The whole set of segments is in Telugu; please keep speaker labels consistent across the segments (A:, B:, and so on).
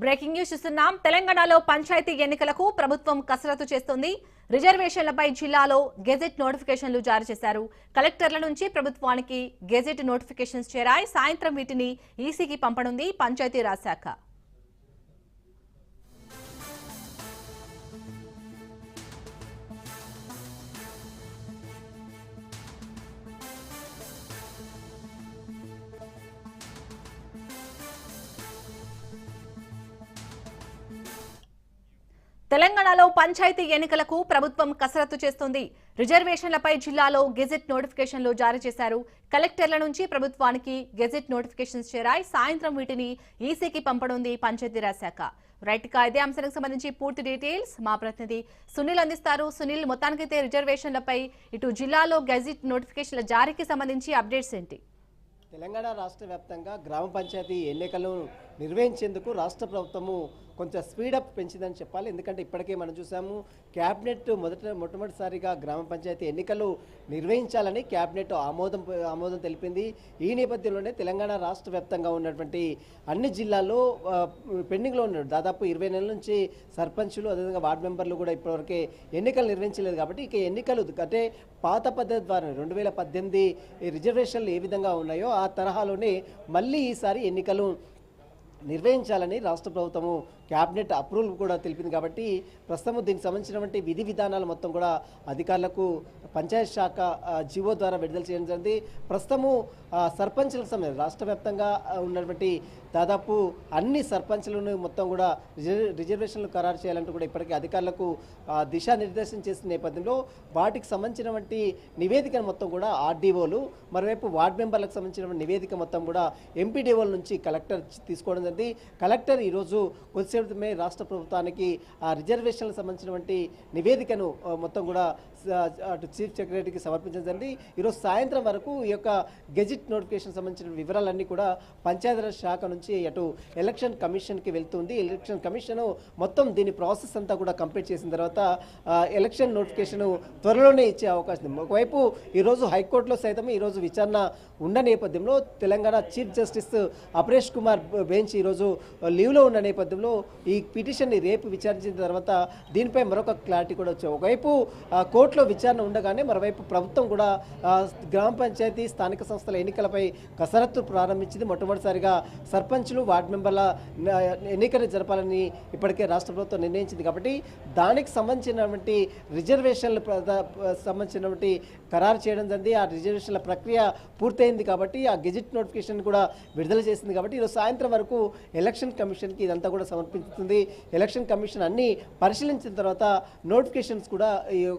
A: బ్రేకింగ్ న్యూస్ చూస్తున్నాం. తెలంగాణలో పంచాయతీ ఎన్నికలకు ప్రభుత్వం కసరత్తు చేస్తోంది. రిజర్వేషన్లపై జిల్లాలో గెజెట్ నోటిఫికేషన్లు జారీ చేశారు. కలెక్టర్ల నుంచి ప్రభుత్వానికి గెజెట్ నోటిఫికేషన్స్ చేరాయి. సాయంత్రం వీటిని ఈసీకి పంపనుంది పంచాయతీరాజ్ శాఖ. తెలంగాణలో పంచాయతీ ఎన్నికలకు ప్రభుత్వం కసరత్తు చేస్తోంది. రిజర్వేషన్లపై జిల్లాలో గెజెట్ నోటిఫికేషన్లు జారీ చేశారు. కలెక్టర్ల నుంచి ప్రభుత్వానికి గెజెట్ నోటిఫికేషన్స్ చేరాయి. సాయంత్రం వీటిని ఈసీకి పంపనుంది పంచాయతీరాజ్ శాఖ. రైట్ గా ఇదే అంశానికి సంబంధించి పూర్తి డీటెయిల్స్ మా ప్రతినిధి సునీల్ అందిస్తారు. సునీల్, మొత్తానికైతే రిజర్వేషన్లపై ఇటు జిల్లాలో గెజెట్ నోటిఫికేషన్ల జారీకి సంబంధించి అప్డేట్స్ ఏంటి?
B: తెలంగాణ రాష్ట్ర వ్యాప్తంగా గ్రామ పంచాయతీ ఎన్నికలను నిర్వహించేందుకు రాష్ట్ర ప్రభుత్వము కొంచెం స్పీడప్ పెంచిందని చెప్పాలి. ఎందుకంటే ఇప్పటికే మనం చూసాము, క్యాబినెట్ మొట్టమొదటిసారిగా గ్రామ పంచాయతీ ఎన్నికలు నిర్వహించాలని క్యాబినెట్ ఆమోదం తెలిపింది. ఈ నేపథ్యంలోనే తెలంగాణ రాష్ట్ర వ్యాప్తంగా ఉన్నటువంటి అన్ని జిల్లాల్లో పెండింగ్లో ఉన్నారు. దాదాపు 20 నెలల నుంచి సర్పంచులు అదేవిధంగా వార్డు మెంబర్లు కూడా ఇప్పటివరకే ఎన్నికలు నిర్వహించలేదు. కాబట్టి ఇక ఎన్నికలు అంటే పాత పద్ధతి ద్వారా 2018 రిజర్వేషన్లు ఏ విధంగా ఉన్నాయో ఆ తరహాలోనే మళ్ళీ ఈసారి ఎన్నికలు నిర్వహించాలని రాష్ట్ర ప్రభుత్వము క్యాబినెట్ అప్రూవల్ కూడా తెలిపింది. కాబట్టి ప్రస్తుతం దీనికి సంబంధించినటువంటి విధి విధానాలు మొత్తం కూడా అధికారులకు పంచాయత్ శాఖ జీవో ద్వారా విడుదల చేయడం జరిగింది. ప్రస్తుతము సర్పంచులకు సంబంధించి రాష్ట్ర వ్యాప్తంగా ఉన్నటువంటి దాదాపు అన్ని సర్పంచులను మొత్తం కూడా రిజర్వేషన్లు ఖరారు చేయాలంటూ కూడా ఇప్పటికే అధికారులకు దిశానిర్దేశం చేసిన నేపథ్యంలో వాటికి సంబంధించినటువంటి నివేదికను మొత్తం కూడా ఆర్డీఓలు, మరోవైపు వార్డు మెంబర్లకు సంబంధించిన నివేదిక మొత్తం కూడా ఎంపీడీఓల నుంచి కలెక్టర్ తీసుకోవడం జరిగింది. కలెక్టర్ ఈరోజు కొద్దిసేపమే రాష్ట్ర ప్రభుత్వానికి ఆ రిజర్వేషన్లకు సంబంధించినటువంటి నివేదికను మొత్తం కూడా అటు చీఫ్ సెక్రటరీకి సమర్పించడం జరిగింది. ఈరోజు సాయంత్రం వరకు ఈ యొక్క గెజిట్ నోటిఫికేషన్ సంబంధించిన వివరాలన్నీ కూడా పంచాయతీరాజ్ శాఖ నుంచి అటు ఎలక్షన్ కమిషన్కి వెళ్తుంది. ఎలక్షన్ కమిషన్ మొత్తం దీని ప్రాసెస్ అంతా కూడా కంప్లీట్ చేసిన తర్వాత ఎలక్షన్ నోటిఫికేషన్ త్వరలోనే ఇచ్చే అవకాశం ఉంది. ఒకవైపు ఈరోజు హైకోర్టులో సైతం ఈరోజు విచారణ ఉన్న నేపథ్యంలో Telangana chief justice Aparesh Kumar bench ఈరోజు లీవ్లో ఉన్న నేపథ్యంలో ఈ పిటిషన్ని రేపు విచారించిన తర్వాత దీనిపై మరొక క్లారిటీ కూడా వచ్చాయి. ఒకవైపు కోర్టులో విచారణ ఉండగానే మరోవైపు ప్రభుత్వం కూడా గ్రామ పంచాయతీ స్థానిక సంస్థల ఎన్నికలపై కసరత్తు ప్రారంభించింది. మొట్టమొదటిసారిగా సర్పంచులు వార్డు మెంబర్ల ఎన్నికలు జరపాలని ఇప్పటికే రాష్ట్ర ప్రభుత్వం నిర్ణయించింది. కాబట్టి దానికి సంబంధించినటువంటి రిజర్వేషన్లు సంబంధించినటువంటి ఖరారు చేయడం జరిగింది. ఆ రిజర్వేషన్ల ప్రక్రియ పూర్తయింది కాబట్టి ఆ గెజిట్ నోటిఫికేషన్ కూడా విడుదల చేసింది. కాబట్టి ఈరోజు సాయంత్రం వరకు ఎలక్షన్ కమిషన్కి ఇదంతా కూడా సమర్పిస్తుంది. ఎలక్షన్ కమిషన్ అన్ని పరిశీలించిన తర్వాత నోటిఫికేషన్స్ కూడా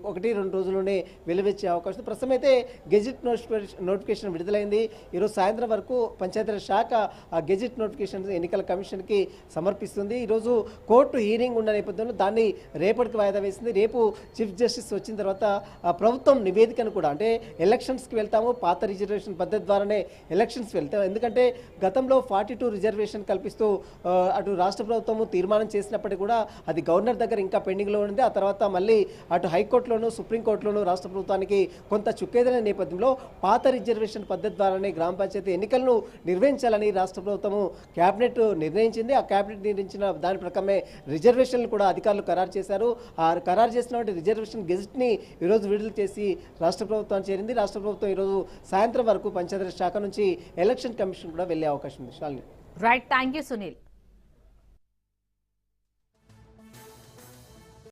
B: 1-2 రోజుల్లోనే వెలువచ్చే అవకాశం. ప్రస్తుతం అయితే గెజిట్ నోటిఫికేషన్ విడుదలైంది. ఈరోజు సాయంత్రం వరకు పంచాయతీరాజ్ శాఖ ఆ గెజిట్ నోటిఫికేషన్ ఎన్నికల కమిషన్కి సమర్పిస్తుంది. ఈరోజు కోర్టు హీరింగ్ ఉన్న నేపథ్యంలో దాన్ని రేపటికి వాయిదా వేసింది. రేపు చీఫ్ జస్టిస్ వచ్చిన తర్వాత ప్రభుత్వం నివేదికను కూడా అంటే ఎలక్షన్స్కి వెళ్తాము, పాత రిజర్వేషన్ పద్ధతి ద్వారానే ఎలక్షన్స్ వెళ్తాం. ఎందుకంటే గతంలో 42 రిజర్వేషన్ కల్పిస్తూ అటు రాష్ట్ర ప్రభుత్వము తీర్మానం చేసినప్పటికీ కూడా అది గవర్నర్ దగ్గర ఇంకా పెండింగ్లో ఉంది. ఆ తర్వాత మళ్ళీ అటు హైకోర్టులోను సుప్రీంకోర్టులోను రాష్ట్ర ప్రభుత్వానికి కొంత చుక్కేదైన నేపథ్యంలో పాత రిజర్వేషన్ పద్ధతి ద్వారానే గ్రామ పంచాయతీ ఎన్నికలను నిర్వహించాలని రాష్ట్ర ప్రభుత్వము క్యాబినెట్ నిర్ణయించింది. ఆ క్యాబినెట్ నిర్ణయించిన దాని ప్రకారమే రిజర్వేషన్లు కూడా అధికారులు ఖరారు చేశారు. ఆ ఖరారు చేసినటువంటి రిజర్వేషన్ గెజిట్ని ఈరోజు విడుదల చేసి రాష్ట్ర ప్రభుత్వానికి చేరింది. రాష్ట్ర ప్రభుత్వం ఈరోజు సాయంత్రం వరకు పంచాయతీరాజ్ శాఖ నుంచి ఎలక్షన్ కమిషన్ కూడా వెళ్లే అవకాశం ఉంది.
A: Right, thank you Sunil.